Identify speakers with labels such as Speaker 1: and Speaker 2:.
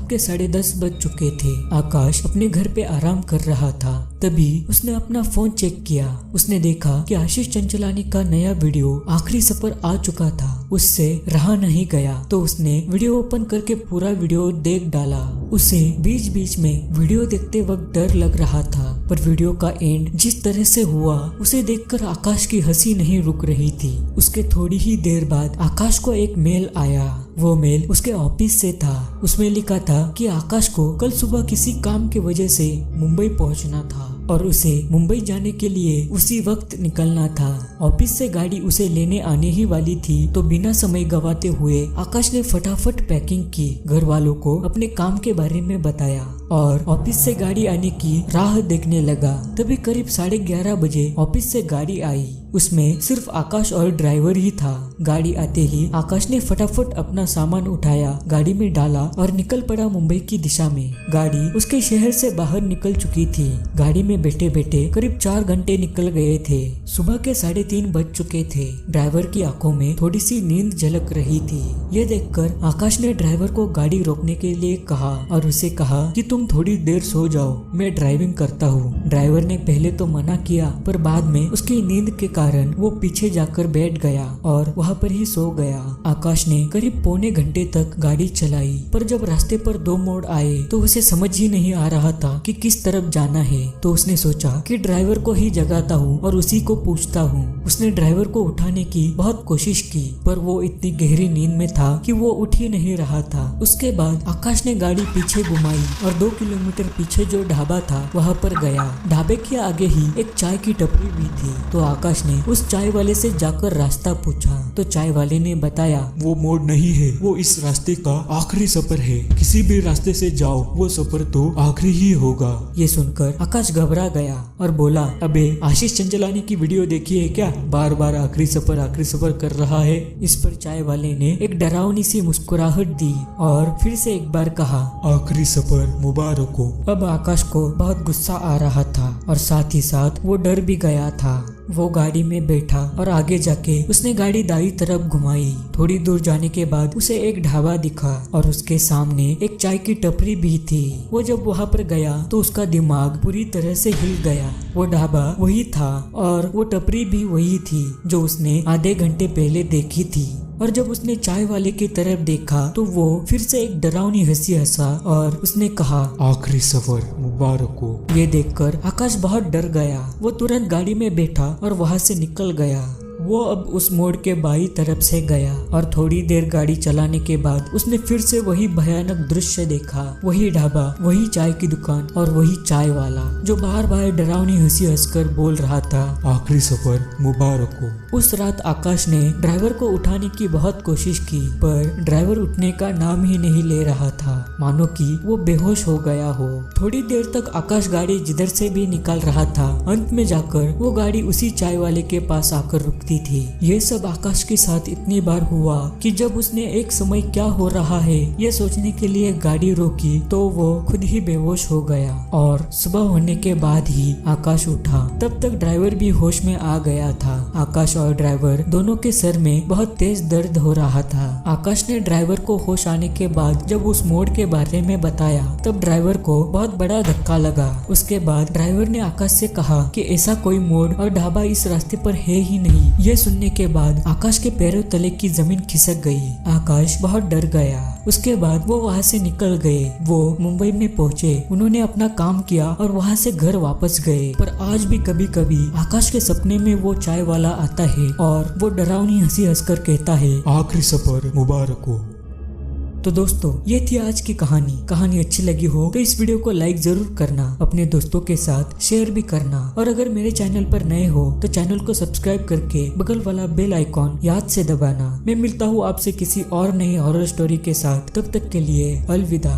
Speaker 1: रात के 10:30 बज चुके थे। आकाश अपने घर पे आराम कर रहा था। तभी उसने अपना फोन चेक किया। उसने देखा कि आशीष चंचलानी का नया वीडियो आखिरी सफर आ चुका था। उससे रहा नहीं गया तो उसने वीडियो ओपन करके पूरा वीडियो देख डाला। उसे बीच बीच में वीडियो देखते वक्त डर लग रहा था, पर वीडियो का एंड जिस तरह से हुआ उसे देखकर आकाश की हंसी नहीं रुक रही थी। उसके थोड़ी ही देर बाद आकाश को एक मेल आया। वो मेल उसके ऑफिस से था। उसमें लिखा था कि आकाश को कल सुबह किसी काम की वजह से मुंबई पहुंचना था और उसे मुंबई जाने के लिए उसी वक्त निकलना था। ऑफिस से गाड़ी उसे लेने आने ही वाली थी, तो बिना समय गवाते हुए आकाश ने फटाफट पैकिंग की, घर वालों को अपने काम के बारे में बताया और ऑफिस से गाड़ी आने की राह देखने लगा। तभी करीब 11:30 बजे ऑफिस से गाड़ी आई। उसमें सिर्फ आकाश और ड्राइवर ही था। गाड़ी आते ही आकाश ने फटाफट अपना सामान उठाया, गाड़ी में डाला और निकल पड़ा मुंबई की दिशा में। गाड़ी उसके शहर से बाहर निकल चुकी थी। गाड़ी में बैठे बैठे करीब 4 घंटे निकल गए थे। सुबह के 3:30 बज चुके थे। ड्राइवर की आंखों में थोड़ी सी नींद झलक रही थी। ये देखकर आकाश ने ड्राइवर को गाड़ी रोकने के लिए कहा और उसे कहा कि तुम थोड़ी देर सो जाओ, मैं ड्राइविंग करता हूँ। ड्राइवर ने पहले तो मना किया, पर बाद में उसकी नींद के कारण वो पीछे जाकर बैठ गया और वहाँ पर ही सो गया। आकाश ने करीब पौने घंटे तक गाड़ी चलाई, पर जब रास्ते पर 2 मोड़ आए तो उसे समझ ही नहीं आ रहा था कि किस तरफ जाना है। तो उसने सोचा कि ड्राइवर को ही जगाता हूँ और उसी को पूछता हूँ। उसने ड्राइवर को उठाने की बहुत कोशिश की, पर वो इतनी गहरी नींद में था कि वो उठ ही नहीं रहा था। उसके बाद आकाश ने गाड़ी पीछे घुमाई और 2 किलोमीटर पीछे जो ढाबा था वहाँ पर गया। ढाबे के आगे ही एक चाय की टपरी भी थी, तो आकाश ने उस चाय वाले से जाकर रास्ता पूछा। तो चाय वाले ने बताया,
Speaker 2: वो मोड़ नहीं है, वो इस रास्ते का आखिरी सफर है। किसी भी रास्ते से जाओ, वो सफर तो आखिरी ही होगा।
Speaker 1: ये सुनकर आकाश घबरा गया और बोला, अबे आशीष चंचलानी की वीडियो देखी है क्या? बार बार आखिरी सफर कर रहा है। इस पर चाय वाले ने एक डरावनी सी मुस्कुराहट दी और फिर से एक बार कहा,
Speaker 2: आखिरी सफर मुबारक हो।
Speaker 1: अब आकाश को बहुत गुस्सा आ रहा था और साथ ही साथ वो डर भी गया था। वो गाड़ी में बैठा और आगे जाके उसने गाड़ी दाई तरफ घुमाई। थोड़ी दूर जाने के बाद उसे एक ढाबा दिखा और उसके सामने एक चाय की टपरी भी थी। वो जब वहाँ पर गया तो उसका दिमाग पूरी तरह से हिल गया। वो ढाबा वही था और वो टपरी भी वही थी जो उसने आधे घंटे पहले देखी थी। और जब उसने चाय वाले की तरफ देखा तो वो फिर से एक डरावनी हंसी हंसा और उसने कहा,
Speaker 2: आखिरी सफर मुबारक हो।
Speaker 1: ये देखकर आकाश बहुत डर गया। वो तुरंत गाड़ी में बैठा और वहाँ से निकल गया। वो अब उस मोड़ के बाई तरफ से गया और थोड़ी देर गाड़ी चलाने के बाद उसने फिर से वही भयानक दृश्य देखा। वही ढाबा, वही चाय की दुकान और वही चाय वाला जो बार बार डरावनी हंसी हंसकर बोल रहा था,
Speaker 2: आखिरी सफर मुबारक हो।
Speaker 1: उस रात आकाश ने ड्राइवर को उठाने की बहुत कोशिश की, पर ड्राइवर उठने का नाम ही नहीं ले रहा था, मानो कि वो बेहोश हो गया हो। थोड़ी देर तक आकाश गाड़ी जिधर से भी निकाल रहा था। अंत में जाकर वो गाड़ी उसी चाय वाले के पास आकर रुकती थी। ये सब आकाश के साथ इतनी बार हुआ कि जब उसने एक समय क्या हो रहा है ये सोचने के लिए गाड़ी रोकी तो वो खुद ही बेहोश हो गया और सुबह होने के बाद ही आकाश उठा। तब तक ड्राइवर भी होश में आ गया था। आकाश और ड्राइवर दोनों के सर में बहुत तेज दर्द हो रहा था। आकाश ने ड्राइवर को होश आने के बाद जब उस मोड़ के बारे में बताया तब ड्राइवर को बहुत बड़ा धक्का लगा। उसके बाद ड्राइवर ने आकाश से कहा कि ऐसा कोई मोड़ और ढाबा इस रास्ते पर है ही नहीं। ये सुनने के बाद आकाश के पैरों तले की जमीन खिसक गई। आकाश बहुत डर गया। उसके बाद वो वहाँ से निकल गए। वो मुंबई में पहुँचे। उन्होंने अपना काम किया और वहाँ से घर वापस गए। पर आज भी कभी कभी आकाश के सपने में वो चाय वाला आता है और वो डरावनी हंसी हंसकर कहता है,
Speaker 2: आखिरी सफर मुबारक हो।
Speaker 1: तो दोस्तों ये थी आज की कहानी अच्छी लगी हो तो इस वीडियो को लाइक जरूर करना, अपने दोस्तों के साथ शेयर भी करना और अगर मेरे चैनल पर नए हो तो चैनल को सब्सक्राइब करके बगल वाला बेल आइकॉन याद से दबाना। मैं मिलता हूँ आपसे किसी और नई हॉरर स्टोरी के साथ। तब तक के लिए अलविदा।